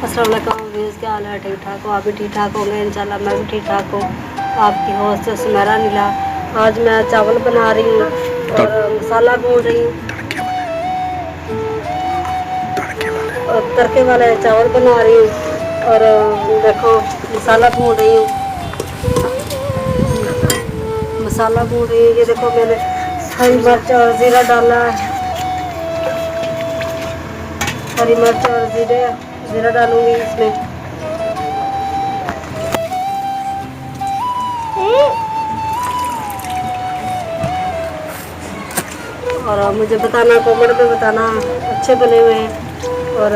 अस्सलाम वालेकुम व्यूज़, क्या हाल है? ठीक ठाक हो? आप भी ठीक ठाक होंगे इंशाल्लाह। मैं भी ठीक ठाक हूँ। आपकी होस्ट सुमेरा नीला। आज मैं चावल बना रही हूँ और मसाला भून रही हूँ और तड़के वाले चावल बना रही हूँ और देखो मसाला भून रही हूँ। मसाला भून रही हूँ। ये देखो मैंने हरी मिर्च और ज़ीरा डाला है। हरी मिर्च और ज़ीरा डालूंगी इसमें। और मुझे बताना, कमेंट में बताना अच्छे बने हुए हैं। और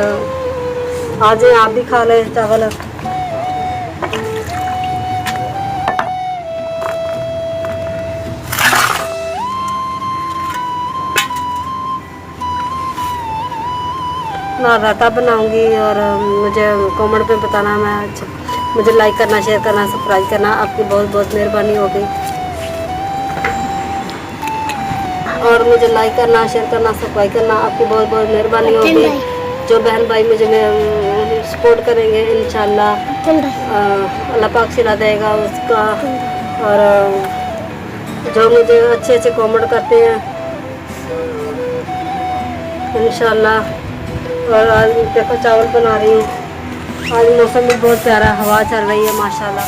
आ जाए आप भी खा लें चावल। ना रायता बनाऊंगी और मुझे कमेंट में बताना। मुझे लाइक करना, शेयर करना, सब्सक्राइब करना। आपकी बहुत बहुत मेहरबानी होगी। और मुझे लाइक करना, शेयर करना, सब्सक्राइब करना। आपकी बहुत बहुत मेहरबानी होगी। जो बहन भाई मुझे सपोर्ट करेंगे इंशाल्लाह अल्लाह पाक सिला देगा उसका। और जो मुझे अच्छे अच्छे कमेंट करते हैं इंशाल्लाह। और आज देखो चावल बना रही हूँ। आज मौसम भी बहुत प्यारा, हवा चल रही है माशाल्लाह।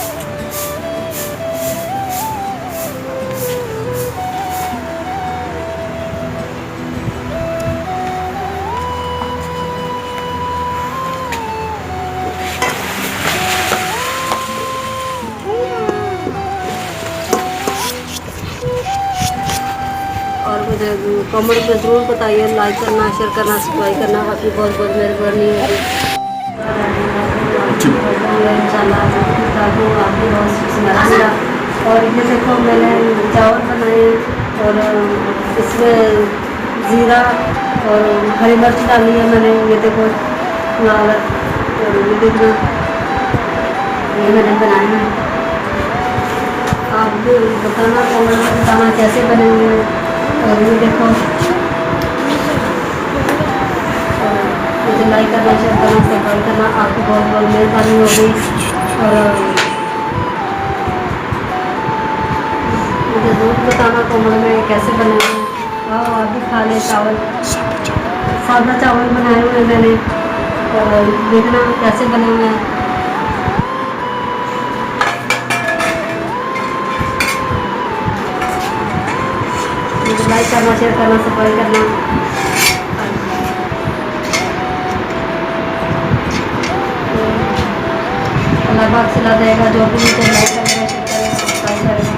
और मुझे कमेंट में ज़रूर बताइए, लाइक करना, शेयर करना, सब्सक्राइब करना। आपकी बहुत बहुत मेहरबानी होगी इंशाल्लाह। आपकी बहुत सुना। और ये देखो मैंने चावल बनाए और इसमें ज़ीरा और हरी मिर्च डाली है मैंने। ये देखो लाल, और ये देखना ये मैंने बनाए हैं। आप भी बताना, कमेंट में बताना कैसे बने हुए हैं। और ये देखो मुझे लाइक करना, शेयर करना, सब्सक्राइब करना। आपकी बहुत बहुत मेहरबानी होगी। और मुझे ज़रूर बताना कमेंट में कैसे बने हुए हैं। आप भी खा लें चावल। सादा चावल बनाए हुए हैं मैंने और देखना कैसे बने हुए हैं। मुझे लाइक करना, शेयर करना, सब्सक्राइब करना। अल्लाह पाक सिला देगा जो भी मुझे लाइक करेगा, शेयर करेगा, सब्सक्राइब करेगा।